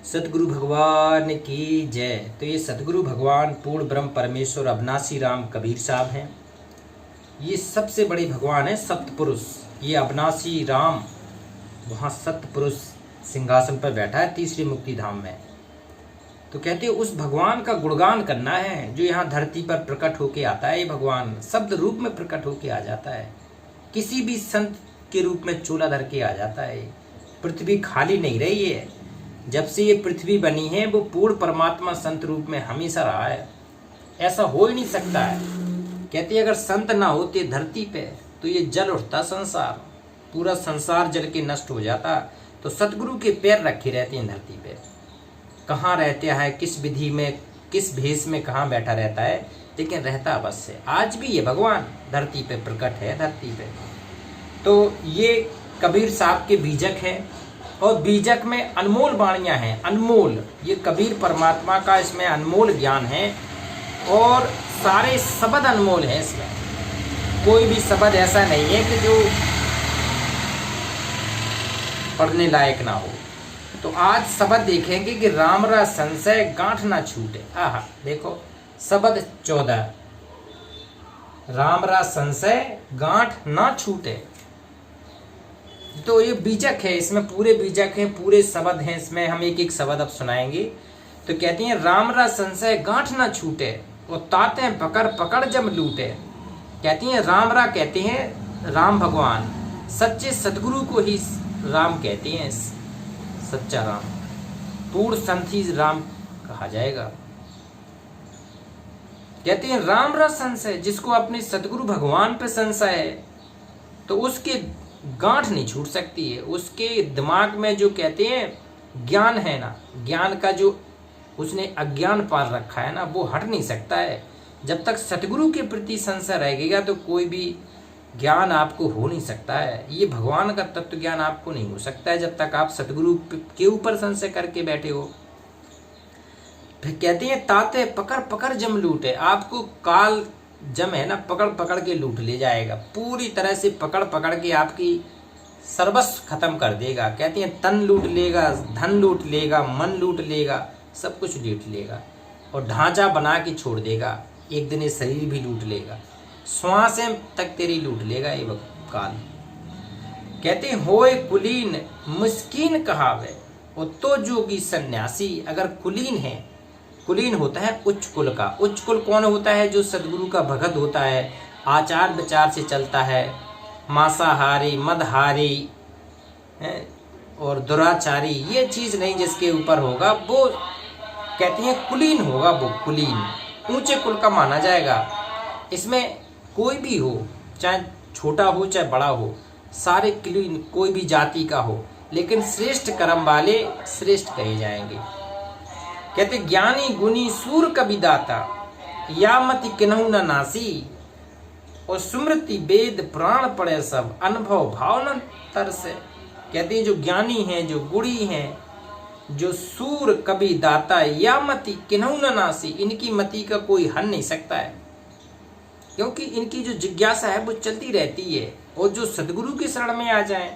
सतगुरु भगवान की जय। तो ये सतगुरु भगवान पूर्ण ब्रह्म परमेश्वर अविनाशी राम कबीर साहब हैं। ये सबसे बड़े भगवान हैं, सतपुरुष। ये अविनाशी राम वहाँ सतपुरुष सिंहासन पर बैठा है तीसरी मुक्ति धाम में। तो कहते हैं उस भगवान का गुणगान करना है जो यहाँ धरती पर प्रकट होके आता है। ये भगवान शब्द रूप में प्रकट होके आ जाता है, किसी भी संत के रूप में चोला धर के आ जाता है। पृथ्वी खाली नहीं रही है, जब से ये पृथ्वी बनी है वो पूर्ण परमात्मा संत रूप में हमेशा रहा है। ऐसा हो ही नहीं सकता है। कहते हैं अगर संत ना होते धरती पे तो ये जल उठता संसार, पूरा संसार जल के नष्ट हो जाता। तो सतगुरु के पैर रखे रहते हैं धरती पे। कहाँ रहता है, किस विधि में, किस भेष में कहाँ बैठा रहता है, लेकिन रहता अवश्य है। आज भी ये भगवान धरती पे प्रकट है, धरती पे। तो ये कबीर साहब के बीजक हैं और बीजक में अनमोल वाणियाँ हैं, अनमोल। ये कबीर परमात्मा का इसमें अनमोल ज्ञान है और सारे शब्द अनमोल हैं। इसमें कोई भी शब्द ऐसा नहीं है कि जो पढ़ने लायक ना हो। तो आज शब्द देखेंगे कि राम रा संशय गांठ ना छूटे। आहा देखो शब्द 14, राम रा संशय गांठ ना छूटे। तो ये बीजक है, इसमें पूरे बीजक हैं, पूरे शब्द हैं। इसमें हम एक एक शब्द अब सुनाएंगे। तो कहते हैं राम रा संशय गांठ ना छूटे और ताते पकड़ पकड़ जम लूटे। कहती हैं राम रा कहते हैं राम भगवान, सच्चे सतगुरु को ही राम कहते हैं। सच्चा राम, पूर्ण संत ही राम कहा जाएगा। कहते हैं राम रा संशय, जिसको अपने सतगुरु भगवान पे संशय है तो उसके गांठ नहीं छूट सकती है। उसके दिमाग में जो कहते हैं ज्ञान है ना, ज्ञान का जो उसने अज्ञान पार रखा है ना, वो हट नहीं सकता है। जब तक सतगुरु के प्रति संशय रहेगा तो कोई भी ज्ञान आपको हो नहीं सकता है। ये भगवान का तत्व ज्ञान आपको नहीं हो सकता है जब तक आप सतगुरु के ऊपर संशय करके बैठे हो। फिर कहते हैं ताते पकड़ पकड़ जम लूटे। आपको काल जम है ना, पकड़ पकड़ के लूट ले जाएगा, पूरी तरह से पकड़ पकड़ के आपकी सर्वस्व खत्म कर देगा। कहते हैं तन लूट लेगा, धन लूट लेगा, मन लूट लेगा, सब कुछ लूट लेगा और ढांचा बना के छोड़ देगा। एक दिन ये शरीर भी लूट लेगा, श्वासें तक तेरी लूट लेगा ये काल। कहते हैं होए कुलीन मुस्कीन कहावे और तो जोगी सन्यासी। अगर कुलीन है, कुलीन होता है उच्च कुल का। उच्च कुल कौन होता है? जो सदगुरु का भगत होता है, आचार विचार से चलता है, मांसाहारी मदहारी और दुराचारी ये चीज नहीं जिसके ऊपर होगा वो कहते हैं कुलीन होगा। वो कुलीन ऊंचे कुल का माना जाएगा। इसमें कोई भी हो, चाहे छोटा हो चाहे बड़ा हो, सारे कुलीन कोई भी जाति का हो, लेकिन श्रेष्ठ कर्म वाले श्रेष्ठ कहे जाएंगे। कहते ज्ञानी गुणी सूर कवि दाता, या मति किन्हु न नासी और सुमृति वेद प्राण पड़े सब, अनुभव भाव न तरसे। कहते हैं जो ज्ञानी हैं, जो गुणी हैं, जो सूर कवि दाता, या मति किन्हु न नासी, इनकी मति का कोई हन नहीं सकता है, क्योंकि इनकी जो जिज्ञासा है वो चलती रहती है। और जो सदगुरु की शरण में आ जाए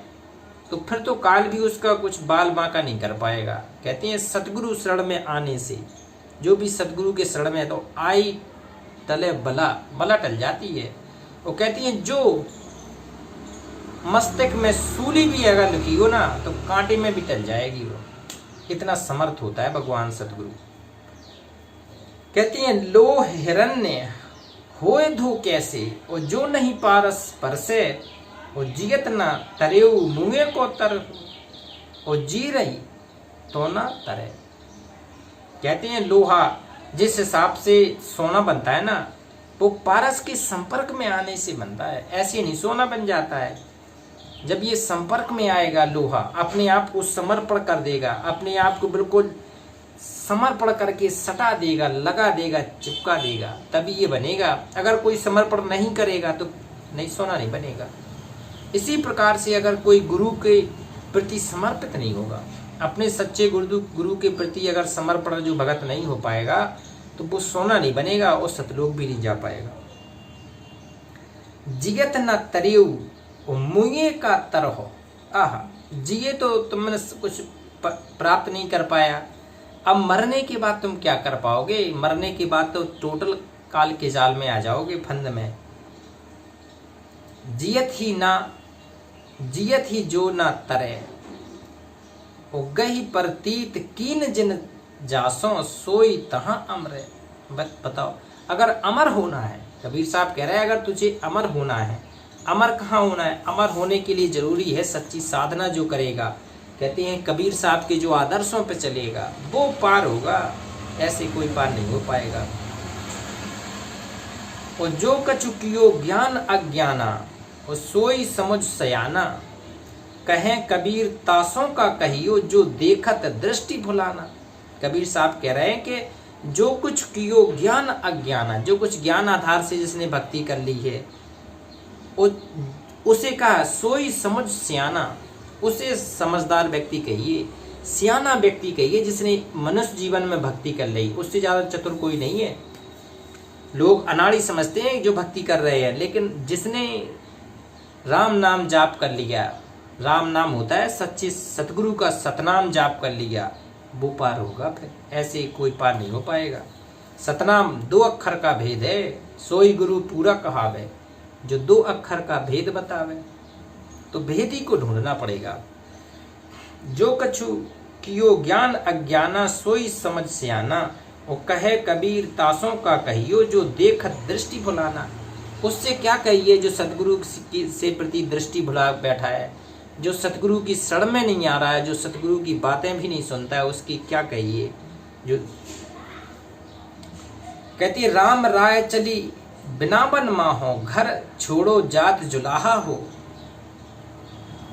तो फिर तो काल भी उसका कुछ बाल बांका नहीं कर पाएगा। कहते हैं सतगुरु शरण में आने से, जो भी सतगुरु के शरण में है तो आई तले बला टल जाती है। वो कहती हैं जो मस्तक में सूली भी अगर लगी हो ना तो कांटे में भी टल जाएगी वो। इतना समर्थ होता है भगवान सतगुरु। कहती हैं लोह हिरण्य होए धो कैसे और जो नहीं पारस परसे और जियत न तरेऊ मुँहे को तर और जी रही तो ना तरे। कहते हैं लोहा जिस हिसाब से सोना बनता है ना, वो पारस के संपर्क में आने से बनता है। ऐसे नहीं सोना बन जाता है। जब ये संपर्क में आएगा लोहा, अपने आप को समर्पण कर देगा, अपने आप को बिल्कुल समर्पण करके सटा देगा, लगा देगा, चिपका देगा, तभी ये बनेगा। अगर कोई समर्पण नहीं करेगा तो नहीं, सोना नहीं बनेगा। इसी प्रकार से अगर कोई गुरु के प्रति समर्पित नहीं होगा, अपने सच्चे गुरु के प्रति अगर समर्पण जो भगत नहीं हो पाएगा तो वो सोना नहीं बनेगा और सतलोक भी नहीं जा पाएगा। जिगत न तरेऊ मुँहे का तरह। आहा, जिए तो तुमने कुछ प्राप्त नहीं कर पाया, अब मरने के बाद तुम क्या कर पाओगे? मरने के बाद तो टोटल काल के जाल में आ जाओगे, फंद में। जियत ही जो ना तरे, ओ गही प्रतीत कीन जिन जासों, सोई तहां अमरे। बताओ, अगर अमर होना है, कबीर साहब कह रहे हैं अगर तुझे अमर होना है, अमर कहाँ होना है? अमर होने के लिए जरूरी है सच्ची साधना जो करेगा। कहते हैं कबीर साहब के जो आदर्शों पे चलेगा वो पार होगा, ऐसे कोई पार नहीं हो पाएगा। और जो कछु कियो ज्ञान अज्ञाना, और सोई समझ सयाना, कहें कबीर तासों का कहियो, जो देखत दृष्टि भुलाना। कबीर साहब कह रहे हैं कि जो कुछ कियो ज्ञान अज्ञाना, जो कुछ ज्ञान आधार से जिसने भक्ति कर ली है उसे कहा सोई समझ सियाना, उसे समझदार व्यक्ति कहिए, सियाना व्यक्ति कहिए जिसने मनुष्य जीवन में भक्ति कर ली। उससे ज़्यादा चतुर कोई नहीं है। लोग अनाड़ी समझते हैं जो भक्ति कर रहे हैं, लेकिन जिसने राम नाम जाप कर लिया, राम नाम होता है सच्चे सतगुरु का सतनाम जाप कर लिया, वो पार होगा। फिर ऐसे कोई पार नहीं हो पाएगा। सतनाम 2 अक्षर का भेद है, सोई गुरु पूरा कहावे, जो 2 अक्षर का भेद बतावे। तो भेद ही को ढूंढना पड़ेगा। जो कछु कियो ज्ञान अज्ञाना, सोई समझ सियाना, और कहे कबीर तासों का कहियो, जो देखत दृष्टि भुलाना। उससे क्या कहिए जो सतगुरु से प्रति दृष्टि भुला बैठा है, जो सतगुरु की शरण में नहीं आ रहा है, जो सतगुरु की बातें भी नहीं सुनता है, उसकी क्या कहिए। जो कहती है राम राय चली बिना बन माहो, घर छोड़ो जात जुलाहा हो,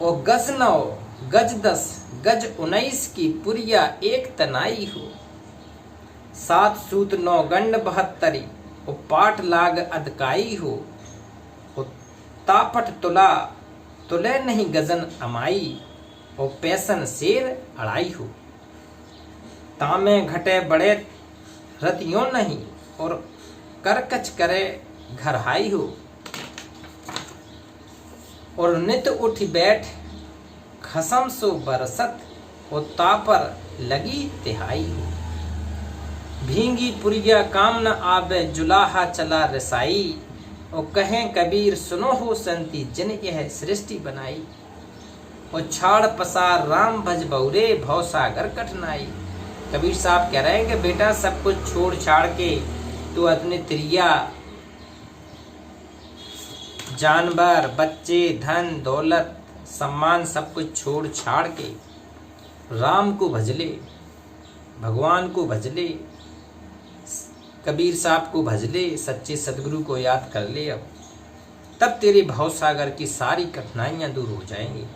और गज 9 गज 10 गज 19 की पुरिया एक तनाई हो, 7 सूत 9 गंड 72, और पाट लाग अदकाई हो, और तापट तुला तुले नहीं गजन अमाई, और पैसन शेर अड़ाई हो, तामे घटे बड़े रतियों नहीं, और करकच करे घरहाई हो, और नित उठ बैठ खसम सो बरसत, और तापर लगी तिहाई हो, भींगी पुरिया काम न आवे, जुलाहा चला रसाई, और कहें कबीर सुनो हो संति, जिन यह सृष्टि बनाई, और छाड़ पसार राम भज बहुरे, भव सागर कठिनाई। कबीर साहब कह रहे हैं कि बेटा सब कुछ छोड़ छाड़ के तू अपने त्रिया, जानवर, बच्चे, धन दौलत, सम्मान सब कुछ छोड़ छाड़ के राम को भज ले, भगवान को भज ले, कबीर साहब को भज ले, सच्चे सदगुरु को याद कर ले। अब तब तेरे भवसागर की सारी कठिनाइयां दूर हो जाएंगी।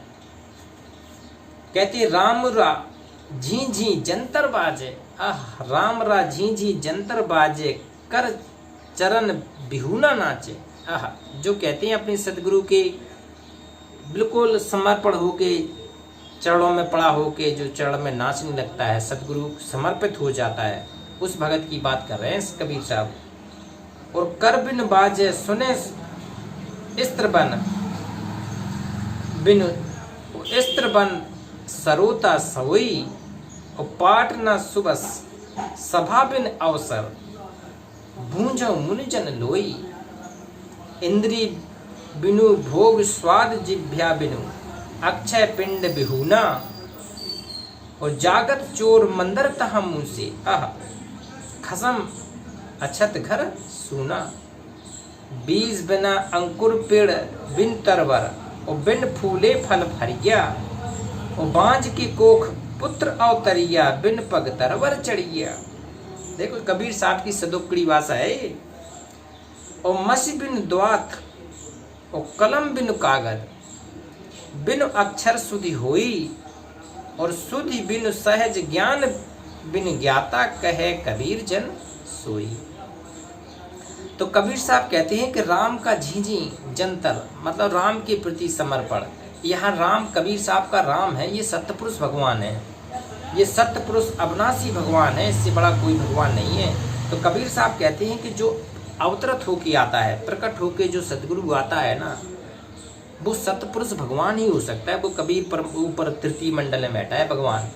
कहते राम रा झी झी जंतर बाजे, राम रा झी झी जंतर बाजे, कर चरण बिहुना नाचे। जो कहते हैं अपने सदगुरु के बिल्कुल समर्पण होके, चरणों में पड़ा होके जो चरण में नाचने लगता है, सदगुरु समर्पित हो जाता है, उस भगत की बात कर रहे हैं कबीर साहब। और कर बिन बाजे सुने स्त्रबन, बिन स्त्रबन सरोता सोई, और पाट न सुबस सभा बिन अवसर, भूंजो मुनिजन लोई, इंद्री बिनु भोग स्वाद जिभ्या बिनु, अक्षय पिंड बिहुना, और जागत चोर मंदर तहा मुँह से, खसम अछत घर सूना, बीज बिना अंकुर पेड़ बिन तरवर, और बिन फूले फल फरिया, और बांझ की कोख पुत्र अवतरिया, बिन पग तरवर चढ़िया। देखो कबीर साहब की सदोकड़ी भाषा है। और मसी बिन द्वात, और कलम बिन कागज, बिन अक्षर सुधि होई, और सुधि बिन सहज ज्ञान बिन ज्ञाता, कहे कबीर जन सोई। तो कबीर साहब कहते हैं कि राम का झीझी जंतर मतलब राम के प्रति समर्पण। यहाँ राम कबीर साहब का राम है, ये सत्यपुरुष भगवान है, ये सत्यपुरुष अविनाशी भगवान है, इससे बड़ा कोई भगवान नहीं है। तो कबीर साहब कहते हैं कि जो अवतरित होके आता है, प्रकट होके जो सदगुरु आता है ना, वो सत्यपुरुष भगवान ही हो सकता है। वो कबीर पर ऊपर तृतीय मंडल में बैठा है भगवान,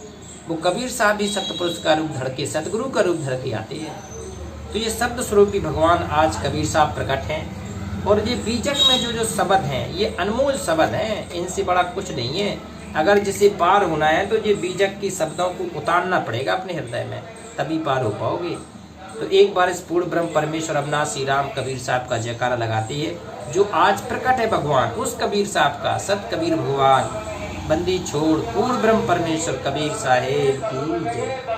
वो कबीर साहब भी सतपुरुष का रूप धर के, सतगुरु का रूप धर के आते हैं। तो ये शब्द स्वरूपी भगवान आज कबीर साहब प्रकट हैं। और ये बीजक में जो शब्द हैं ये अनमोल शब्द हैं, इनसे बड़ा कुछ नहीं है। अगर जिसे पार होना है तो ये बीजक के शब्दों को उतारना पड़ेगा अपने हृदय में, तभी पार हो पाओगे। तो एक बार इस पूर्ण ब्रह्म परमेश्वर अविनाशी राम कबीर साहब का जयकारा लगाते हैं। जो आज प्रकट है भगवान, उस कबीर साहब का, सत कबीर भगवान बंदी छोड़ पूर्ण ब्रह्म परमेश्वर कबीर साहेब की जय।